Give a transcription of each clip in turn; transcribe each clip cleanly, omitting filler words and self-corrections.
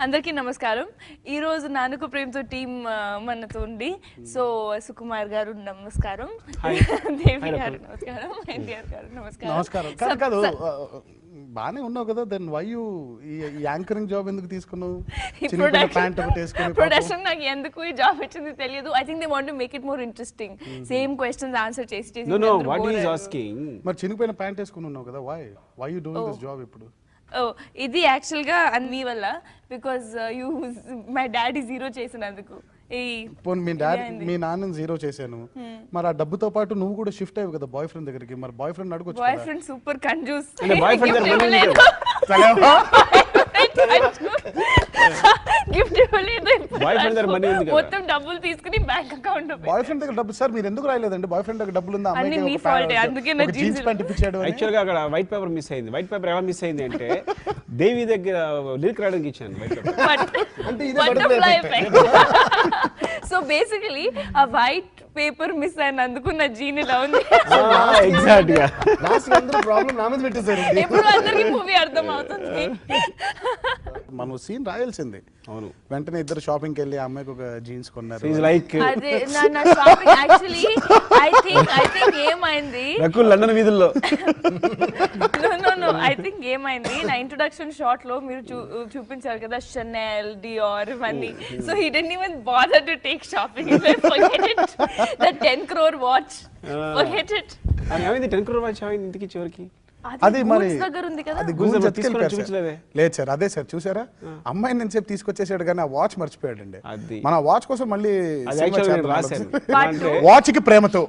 అందరికీ నమస్కారం. ఈ రోజు నానుకు ప్రేమతో టీం మనతో ఉంది. సో సుకుమార్ గారు నమస్కారం, దేవి గారు నమస్కారం, ఎన్టీఆర్ గారు నమస్కారం. నమస్కారం. కాదు బానే ఉన్నావు కదా, దెన్ వై యు ఈ యాంకరింగ్ జాబ్ ఎందుకు తీసుకున్నావు? ప్రొడక్షన్ నాకు ఎందుకు ఈ జాబ్ ఇచ్చింది తెలియదు. I think they want to make it more interesting. Same questions answer చేసి know what he is asking. మరి చినిగిపోయిన ప్యాంట్ వేసుకుని ఉన్నావు కదా, why you doing this job ఇప్పుడు? ఇది యాక్చువల్ గా మీ వల్ల, because you my daddy zero చేసినందుకు. మీ నాన్న జీరో చేశాను, మరి ఆ డబ్బుతో పాటు నువ్వు కూడా షిఫ్ట్ అయ్యావు కదా బాయ్ ఫ్రెండ్ దగ్గరికి. మరి బాయ్ ఫ్రెండ్ అడుగు. బాయ్ ఫ్రెండ్ సూపర్ కంజూస్. గిఫ్ట్ ఇవ్వలేదు, మొత్తం డబ్బులు తీసుకుని బ్యాంక్ అకౌంట్. బాయ్ ఫ్రెండ్ దగ్గర డబ్బు సార్ మీరు ఎందుకు రాయలేదండి? బాయ్ ఫ్రెండ్ దగ్గర డబ్బులు ఉందా? అన్ని మీ ఫాల్ట్. అందుకే నా జీన్స్ ప్యాంట్ ఇప్పించాడు. యాక్చువల్ గా అక్కడ వైట్ పేపర్ మిస్ అయింది. వైట్ పేపర్ ఎలా మిస్ అయింది అంటే దేవి దగ్గర లిరిక్ రాయడానికి ఇచ్చాను వైట్ పేపర్. అంటే ఇదే సో బేసికలీ ఆ వైట్ పేపర్ మిస్ అయినందుకు నా జీన్ ఇలా ఉంది. ఎగ్జాక్ట్ గా లాస్ట్ అందరూ ప్రాబ్లం నా మీద పెట్టేశారు. ఇప్పుడు అందరికీ మూవీ అర్థం అవుతుంది. మనం సీన్ రాయాల్సింది. అవును, వెంటనే ఇద్దరు షాపింగ్ కి వెళ్ళి అమ్మాయికి ఒక జీన్స్ కొన్నారు. అదే నా షాపింగ్ యాక్చువల్లీ ఐ థింక్ ఏమైంది రకుల్ లండన్ వీధుల్లో. నో ఐ థింక్ ఏమైంది, నా ఇంట్రొడక్షన్ షాట్ లో మీరు చూపించారు కదా షనెల్, డియోర్ ఇవన్నీ. So he didn't even bother to take shopping. Forget it. That 10 crore watch, forget it. ఏమైంది 10 crore watch ఏమైంది ఇంటికి చివరికి? అది మరి దగ్గర ఉంది కదా, అది లేదు సార్. అదే సార్ చూసారా, అమ్మాయిని నేను చెప్పి తీసుకొచ్చేసాడు కానీ ఆ వాచ్ మర్చిపోయాడండి. మన వాచ్ కోసం మళ్ళీ వాచ్ కి ప్రేమతో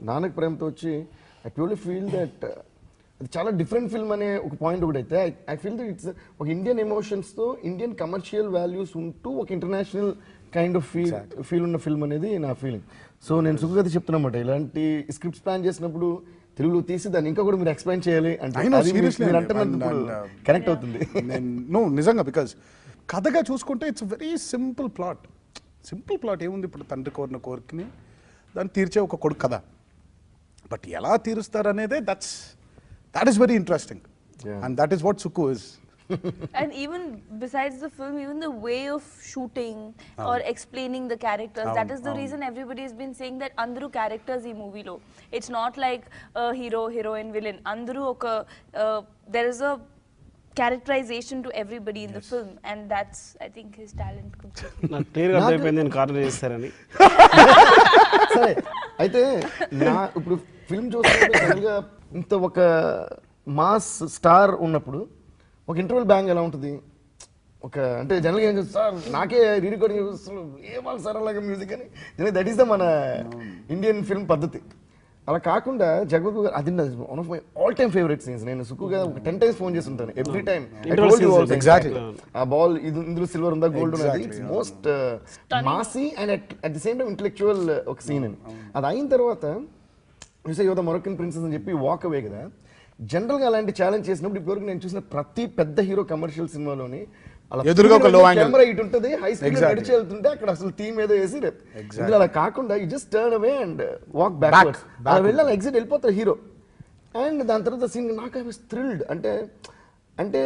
నాన్నకి ప్రేమతో వచ్చి ఐ ప్యూర్లీ ఫీల్ దట్ అది చాలా డిఫరెంట్ ఫిల్మ్ అనే ఒక పాయింట్ ఒకటి అయితే ఐ ఫీల్ దట్ ఇట్స్ ఒక ఇండియన్ ఎమోషన్స్తో ఇండియన్ కమర్షియల్ వాల్యూస్ ఉంటూ ఒక ఇంటర్నేషనల్ కైండ్ ఆఫ్ ఫీల్ ఉన్న ఫిల్మ్ అనేది నా ఫీలింగ్. సో నేను సుఖగతి చెప్తున్నమాట, ఇలాంటి స్క్రిప్ట్స్ ప్లాన్ చేసినప్పుడు తెలుగులో తీసి దాన్ని ఇంకా కూడా మీరు ఎక్స్ప్లెయిన్ చేయాలి అంటే కనెక్ట్ అవుతుంది. నిజంగా బికాజ్ కథగా చూసుకుంటే ఇట్స్ వెరీ సింపుల్ ప్లాట్. ఏముంది, ఇప్పుడు తండ్రి కోరిన కోరికని దాన్ని తీర్చే ఒక కొడుకు కథ. బట్ ఎలా తీరుస్తారు అనేదే that is very interesting. And that is what Sukku is. And even besides the film, even the way of shooting or explaining the characters, that is the reason everybody has been saying that andru characters ee movie lo, it's not like a hero, heroine, villain. Andru oka there is a characterization to everybody in the film, and that's I think his talent completely. నాకు clear గా అర్థమైపోయింది నేను corner చేస్తారని. సరే అయితే నా ఇప్పుడు film చూసినప్పుడు జనరల్గా ఇంత ఒక మాస్ స్టార్ ఉన్నప్పుడు ఒక ఇంటర్వెల్ బ్యాంగ్ ఎలా ఉంటుంది, ఒక అంటే జనరల్గా ఏం చేస్తారు సార్ నాకే రీ రికార్డింగ్ ఏమాలి సార్ అలాగే మ్యూజిక్ అని. దట్ ఈస్ ద మన ఇండియన్ ఫిల్మ్ పద్ధతి. అలా కాకుండా జగపతి గారు అది one of my all time favourite scenes. నేను సుక్కుగా ఒక 10 times ఫోన్ చేసి ఉంటాను ఎవ్రీ టైం. ఆ బాల్ ఇందులో సిల్వర్ ఉందా గోల్డ్ ఉన్నది, it's most Masih and at the same time intellectual ఒక సీన్ అని. అది అయిన తర్వాత యూసే యువత మొరక్కన్ ప్రిన్సెస్ అని చెప్పి వాక్ అవే కదా. జనరల్గా అలాంటి ఛాలెంజ్ చేసినప్పుడు ఇప్పటివరకు నేను చూసిన ప్రతి పెద్ద హీరో కమర్షియల్ సినిమాలోని కెమెరా ఇటు ఉంటుంది, హై స్పీడ్ నడిచి వెళ్తుంటే అక్కడ అసలు థీమ్ ఏదో వేసి ఇందులో అలా కాకుండా you just turn away and walk backwards. అలా వెళ్ళి అలా ఎగ్జిట్ వెళ్ళిపోతారు హీరో. అండ్ దాని తర్వాత సీన్ నాకు ఐ వాస్ థ్రిల్డ్. అంటే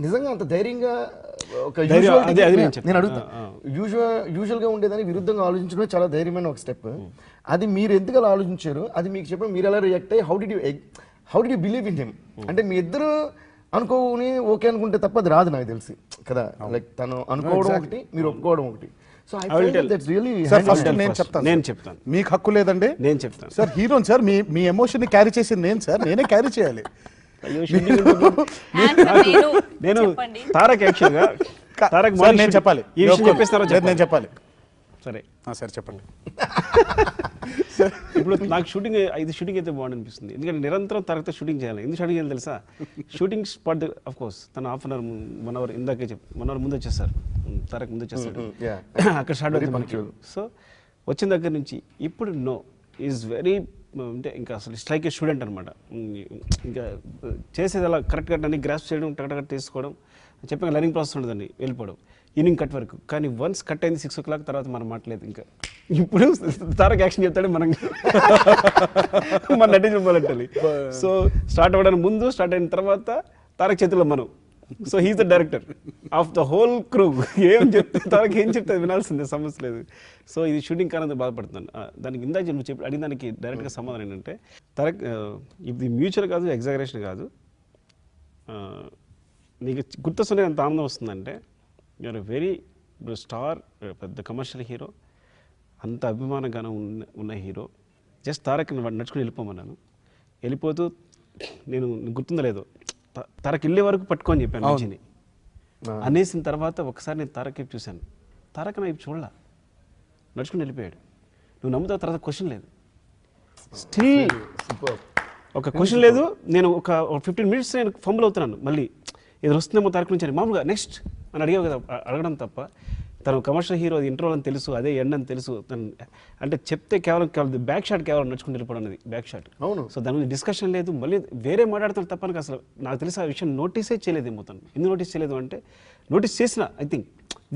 నిజంగా అంత ధైర్యంగా ఒక నేను అడుగుతా, యూజువల్ గా ఉండేదాన్ని విరుద్ధంగా ఆలోచించడమే చాలా ధైర్యమైన ఒక స్టెప్. అది మీరు ఎందుకు అలా ఆలోచించారు, అది మీకు చెప్పండి, మీరు ఎలా రియాక్ట్ అయ్యి how did you believe in him? అంటే మీ ఇద్దరు అనుకోని ఓకే అనుకుంటే తప్ప అది రాదు నాకు తెలిసి కదా. లైక్ తను అనుకోవడం ఒకటి, మీరు ఒప్పుకోవడం ఒకటి. సో నేను చెప్తాను, మీకు హక్కు లేదండి. నేను చెప్తాను సార్, హీరోని సార్, మీ ఎమోషన్ ని క్యారీ చేసింది నేను సార్, నేనే క్యారీ చేయాలి. నేను తారక్ యాక్చువల్ గా నేను చెప్పాలి, నేను చెప్పాలి. సరే సార్ చెప్పండి. ఇప్పుడు నాకు షూటింగ్ అయితే బాగుంది అనిపిస్తుంది. ఎందుకంటే నిరంతరం తారక్తో షూటింగ్ చేయాలి. ఎందుకు షూటింగ్ చేయాలి తెలుసా? షూటింగ్ స్పాట్ ఆఫ్ కోర్స్ తను హాఫ్ అన్ అవర్ 1 hour ఇందాకే 1 hour ముందు వచ్చేస్తారు, తారక్ ముందు వచ్చేస్తాడు, అక్కడ స్టార్ట్ అవుతుంది. సో వచ్చిన దగ్గర నుంచి ఇప్పుడు ఈజ్ వెరీ అంటే ఇంకా అసలు ఇట్స్ లైక్ ఏ స్టూడెంట్ అనమాట. ఇంకా చేసేది అలా కరెక్ట్గా అన్ని గ్రాస్ప్ చేయడం, టక్ తీసుకోవడం, చెప్పాక లర్నింగ్ ప్రాసెస్ ఉండదండి, వెళ్ళిపోవడం ఈవినింగ్ కట్ వరకు. కానీ వన్స్ కట్ అయింది 6 o'clock తర్వాత మనం మాట్లేదు. ఇంకా ఇప్పుడు తారక్ యాక్షన్ చెప్తాడు, మనం మన నటించడం మొదలెట్టాలి. సో స్టార్ట్ అవ్వడానికి ముందు, స్టార్ట్ అయిన తర్వాత తారక్ చేతిలో మనం so he's the director of the whole crew. ఏం చెప్తే తారక్ ఏం చెప్తే వినాల్సిందే, సమస్య లేదు. సో ఇది షూటింగ్ కారణంగా బాధపడుతున్నాను. దానికి ఇందాక నువ్వు చెప్పి అడిగిన దానికి డైరెక్ట్గా సమాధానం ఏంటంటే, తారక్ ఇది మ్యూచువల్ కాదు, ఎగ్జాగరేషన్ కాదు. నీకు గుర్తొస్తుంటే ఎంత ఆనందం వస్తుందంటే, యూఆర్ వెరీ స్టార్, పెద్ద కమర్షియల్ హీరో, అంత అభిమానంగానే ఉన్న హీరో. జస్ట్ తారక్ నడుచుకుని వెళ్ళిపోమన్నాను. వెళ్ళిపోతూ నేను గుర్తుందో లేదో తారక్ వెళ్ళే వరకు పట్టుకొని చెప్పాను మంచిని అనేసిన తర్వాత ఒకసారి నేను తారక్ వైపు చూశాను. తారక్ నా వైపు చూడలా, నడుచుకుని వెళ్ళిపోయాడు. నువ్వు నమ్ముతావు, తర్వాత క్వశ్చన్ లేదు. స్టిల్ ఒక క్వశ్చన్ లేదు. నేను ఒక 15 minutes నేను ఫంబుల్ అవుతున్నాను. మళ్ళీ ఏదో వస్తుందేమో తారక్ నుంచి అని మామూలుగా నెక్స్ట్ అని అడిగావు కదా, అడగడం తప్ప. తను కమర్షియల్ హీరో, అది ఇంట్రోల్ అని తెలుసు, అదే ఎండ్ అని తెలుసు. తను అంటే చెప్తే కేవలం బ్యాక్ షాట్ కేవలం నడుచుకుని వెళ్ళిపోవడం అనేది బ్యాక్ షాట్. అవును. సో దాని మీద డిస్కషన్ లేదు, మళ్ళీ వేరే మాట్లాడుతున్నారు తప్ప. అసలు నాకు తెలిసి ఆ విషయం నోటీసే చేయలేదేమో తను. ఎందుకు నోటీస్ చేయలేదు అంటే, నోటీస్ చేసిన I think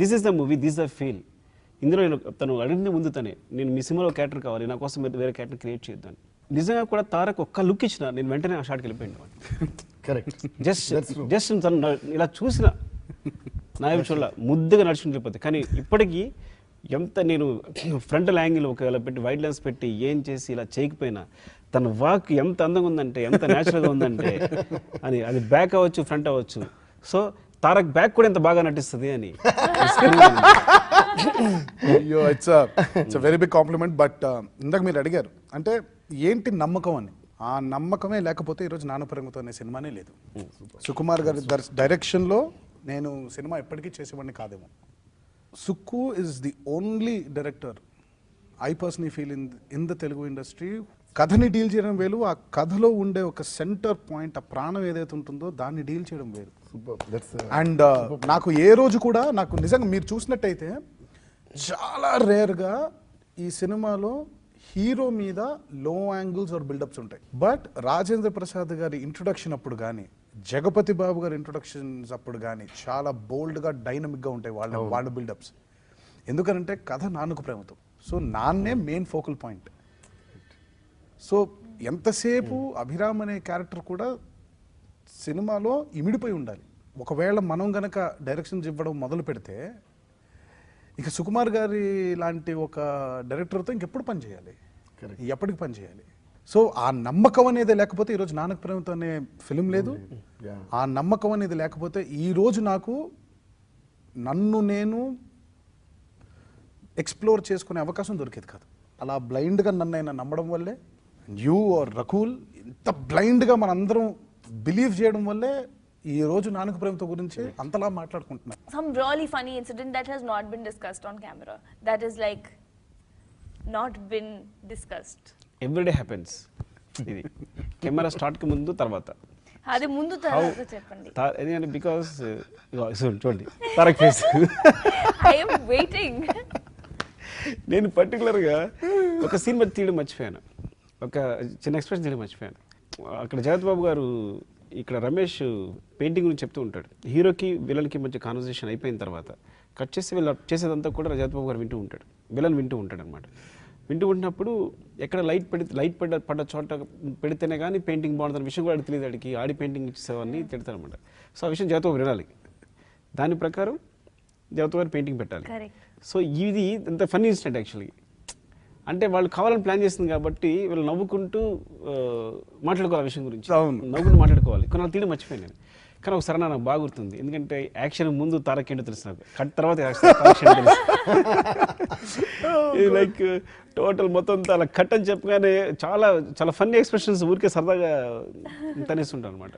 this is the movie, this the feel. ఇందులో తను అడిగింది ముందు తనే, నేను మీ సినిమాలో క్యారెక్టర్ కావాలి, నా కోసం వేరే క్యారెక్టర్ క్రియేట్ చేద్దాను. నిజంగా కూడా తారక్ ఒక్క లుక్ ఇచ్చిన నేను వెంటనే ఆ షాట్కి వెళ్ళిపోయాను. కరెక్ట్. జస్ట్ తను ఇలా చూసిన నా చూడాల ముద్దుగా నడుచుకుని వెళ్ళిపోతే. కానీ ఇప్పటికీ ఎంత నేను ఫ్రంటల్ యాంగిల్ ఒకవేళ పెట్టి వైడ్ లెన్స్ పెట్టి ఏం చేసి ఇలా చేయకపోయినా తన వాక్ ఎంత అందంగా ఉందంటే, ఎంత న్యాచురల్గా ఉందంటే అని. అది బ్యాక్ అవ్వచ్చు, ఫ్రంట్ అవ్వచ్చు. సో తారక్ బ్యాక్ కూడా ఎంత బాగా నటిస్తుంది అని. అయ్యో, it's very big compliment. But ఇందాక మీరు అడిగారు అంటే ఏంటి నమ్మకం అని. ఆ నమ్మకమే లేకపోతే ఈరోజు నాన్న ప్రేమతో అనే సినిమానే లేదు. సుకుమార్ గారి డైరెక్షన్లో నేను సినిమా ఎప్పటికీ చేసేవాడిని కాదేమో. Sukku is the only director I personally feel in the Telugu industry. కథని డీల్ చేయడం వేరు, ఆ కథలో ఉండే ఒక సెంటర్ పాయింట్, ఆ ప్రాణం ఏదైతే ఉంటుందో దాన్ని డీల్ చేయడం వేరు. అండ్ నాకు ఏ రోజు కూడా, నాకు నిజంగా మీరు చూసినట్టయితే చాలా రేర్గా ఈ సినిమాలో హీరో మీద లో యాంగిల్స్ ఆర్ బిల్డప్స్ ఉంటాయి. బట్ రాజేంద్ర ప్రసాద్ గారి ఇంట్రొడక్షన్ అప్పుడు కానీ, జగపతి బాబు గారి ఇంట్రొడక్షన్స్ అప్పుడు కానీ చాలా బోల్డ్గా, డైనమిక్గా ఉంటాయి వాళ్ళ బిల్డప్స్. ఎందుకనంటే కథ నాన్నకు ప్రేమతో. సో నాన్నే మెయిన్ ఫోకల్ పాయింట్. సో ఎంతసేపు అభిరామ్ అనే క్యారెక్టర్ కూడా సినిమాలో ఇమిడిపోయి ఉండాలి. ఒకవేళ మనం గనక డైరెక్షన్స్ ఇవ్వడం మొదలు పెడితే ఇక సుకుమార్ గారి లాంటి ఒక డైరెక్టర్తో ఇంకెప్పుడు పని చేయాలి, ఎప్పటికి పని చేయాలి. సో ఆ నమ్మకం అనేది లేకపోతే ఈరోజు నాన్నకు ప్రేమతో అనే ఫిలిం లేదు. ఆ నమ్మకం అనేది లేకపోతే ఈరోజు నాకు నన్ను నేను ఎక్స్ప్లోర్ చేసుకునే అవకాశం దొరికేది కాదు. అలా బ్లైండ్గా నన్ను అయినా నమ్మడం వల్లే, యూ ఆర్ రకూల్ ఇంత బ్లైండ్గా మనందరం బిలీవ్ చేయడం వల్లే ఈ రోజు నాన్నకు ప్రేమతో గురించి అంతలా మాట్లాడుకుంటున్నాం. Some really funny incident that has not been discussed on camera. That is like not been discussed. Everyday happens. ఇది కెమెరా స్టార్ట్కి ముందు తర్వాత. అది ముందు తర్వాత చెప్పండి. ఎందుకంటే బికాస్ చూడండి Tarak face. I am waiting. నేను పర్టికులర్గా ఒక సీన్ బట్టి తీయడం మర్చిపోయాను, ఒక చిన్న ఎక్స్ప్రెషన్ తీయడం మర్చిపోయాను. అక్కడ జగత్ బాబు గారు ఇక్కడ రమేష్ పెయింటింగ్ గురించి చెప్తూ ఉంటాడు. హీరోకి విలన్కి మధ్య కాన్వర్సేషన్ అయిపోయిన తర్వాత కట్ చేసి వీళ్ళు చేసేదంతా కూడా జగత్ బాబు గారు వింటూ ఉంటాడు, విలన్ వింటూ ఉంటాడు అనమాట. వింటూ ఉంటున్నప్పుడు ఎక్కడ లైట్ పడ్డ చోట పెడితేనే కానీ పెయింటింగ్ బాగుంటుంది విషయం కూడా తెలియదు. అడిగి ఆడి పెయింటింగ్ ఇచ్చేవాడిని తిడతారనమాట. సో ఆ విషయం జగత్ బాబు వినాలి, దాని ప్రకారం జగత్ గారు పెయింటింగ్ పెట్టాలి. సో ఇది ఇంత ఫన్నీ ఇన్సిడెంట్ యాక్చువల్లీ. అంటే వాళ్ళు కావాలని ప్లాన్ చేస్తుంది కాబట్టి వీళ్ళు నవ్వుకుంటూ మాట్లాడుకోవాలి, విషయం గురించి నవ్వుకుంటూ మాట్లాడుకోవాలి. కొన్ని తీయడం మర్చిపోయాను నేను. కానీ ఒకసారి నాకు బాగా గుర్తుంది, ఎందుకంటే యాక్షన్ ముందు తారక్ ఏంటో తెలుసు నాకు, కట్ తర్వాత యాక్షన్ తెలుసు. ఇది లైక్ టోటల్ మొత్తం అలా కట్ అని చెప్పగానే చాలా చాలా ఫన్నీ ఎక్స్ప్రెషన్స్ ఊరికే సరదాగా తనేస్తుంటాను అనమాట.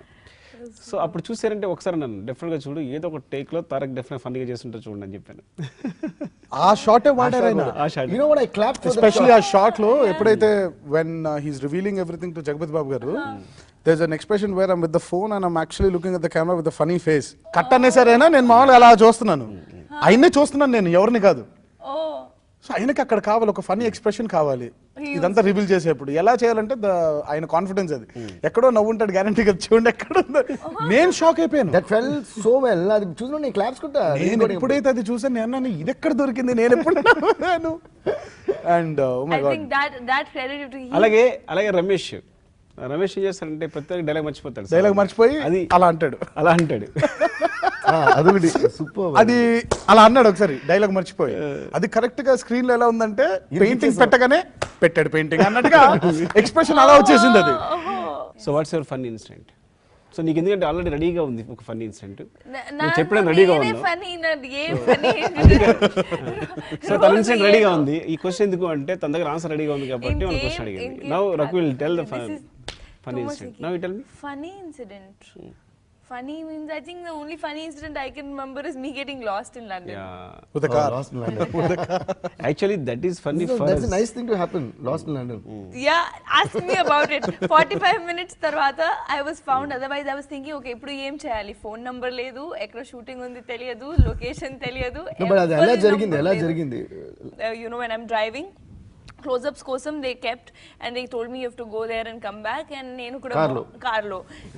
సో అప్పుడు చూసారంటే ఒకసారి నన్ను డెఫినెట్గా చూడు, ఏదో ఒక టేక్లో తారక్ డెఫినెట్ ఫన్నీగా చేస్తుంటారు చూడండి అని చెప్పాను. ఆ షాటే వాడారు ఆయన. ఎస్పెషల్లీ ఆ షాట్ లో ఎప్పుడైతే when he's revealing everything to Jagapathi Babu garu, there's an expression where I'm with the phone and I'm actually looking at the camera with a funny face. Cut అనేసరైనా నేను మామూలుగా అలా చూస్తున్నాను, ఆయన్నే చూస్తున్నాను నేను, ఎవరిని కాదు. సో ఆయనకి అక్కడ కావాలి, ఒక ఫనీ ఎక్స్ప్రెషన్ కావాలి ఇదంతా రివీల్ చేసేప్పుడు. ఎలా చేయాలంటే ఆయన కాన్ఫిడెన్స్ అది ఎక్కడో నవ్వుంటాడు గ్యారంటీగా, చూడండి ఎక్కడ ఉందో. నేను షాక్ అయిపోయాను. That fell so well. అది చూసిన నేను క్లాప్స్ కొట్టా. నేను ఎప్పుడైతే అది చూసాను నేను అన్నాను ఇది ఎక్కడ దొరికింది, నేను ఎప్పుడు నవ్వాను. And I think that credited to him. అలాగే రమేష్ రమేష్ ఏం చేస్తాడంటే ప్రతి డైలాగ్ మర్చిపోతాడు. డైలాగ్ మర్చిపోయి అది అలా అంటాడు. అలా అంటాడు. అదొకటి సూపర్. అది అలా అన్నాడు ఒకసారి డైలాగ్ మర్చిపోయి. అది కరెక్ట్ గా స్క్రీన్ లో ఎలా ఉందంటే పెయింటింగ్ పెట్టగానే పెట్టాడు పెయింటింగ్ అన్నట్టుగా ఎక్స్ప్రెషన్ అలా వచ్చేసింది అది. So what's your funny incident? So నీకు ఎందుకంటే ఆల్రెడీ రెడీగా ఉంది ఒక ఫన్నీ ఇన్సిడెంట్, నువ్వు చెప్పడం రెడీగా ఉన్నావు. సో తన ఇన్సిడెంట్ రెడీగా ఉంది. ఈ క్వశ్చన్ ఎందుకు అంటే తన దగ్గర ఆన్సర్ రెడీగా ఉంది కాబట్టి మన క్వశ్చన్ అడిగింది. Now Raghu will tell the funny incident. Now you tell me. Funny incident. Funny means I think the only funny incident I can remember is me getting lost in London. Yeah. With the car. Lost in London. Actually that is funny for That's us. a nice thing to happen. Lost in London. Yeah, ask me about it. 45 minutes tarvata I was found. Otherwise I was thinking, okay, ippudu em cheyali? Phone number ledu, ekkada shooting undi teliyadu, location teliyadu. No, but అది ఎలా జరిగింది? You know, when I'm driving, close-ups kosam they kept and they told me you have to go there and come back, and nenu kuda car lo,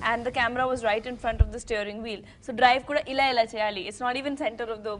and the camera was right in front of the steering wheel, so drive kuda ila cheyali. It's not even center of the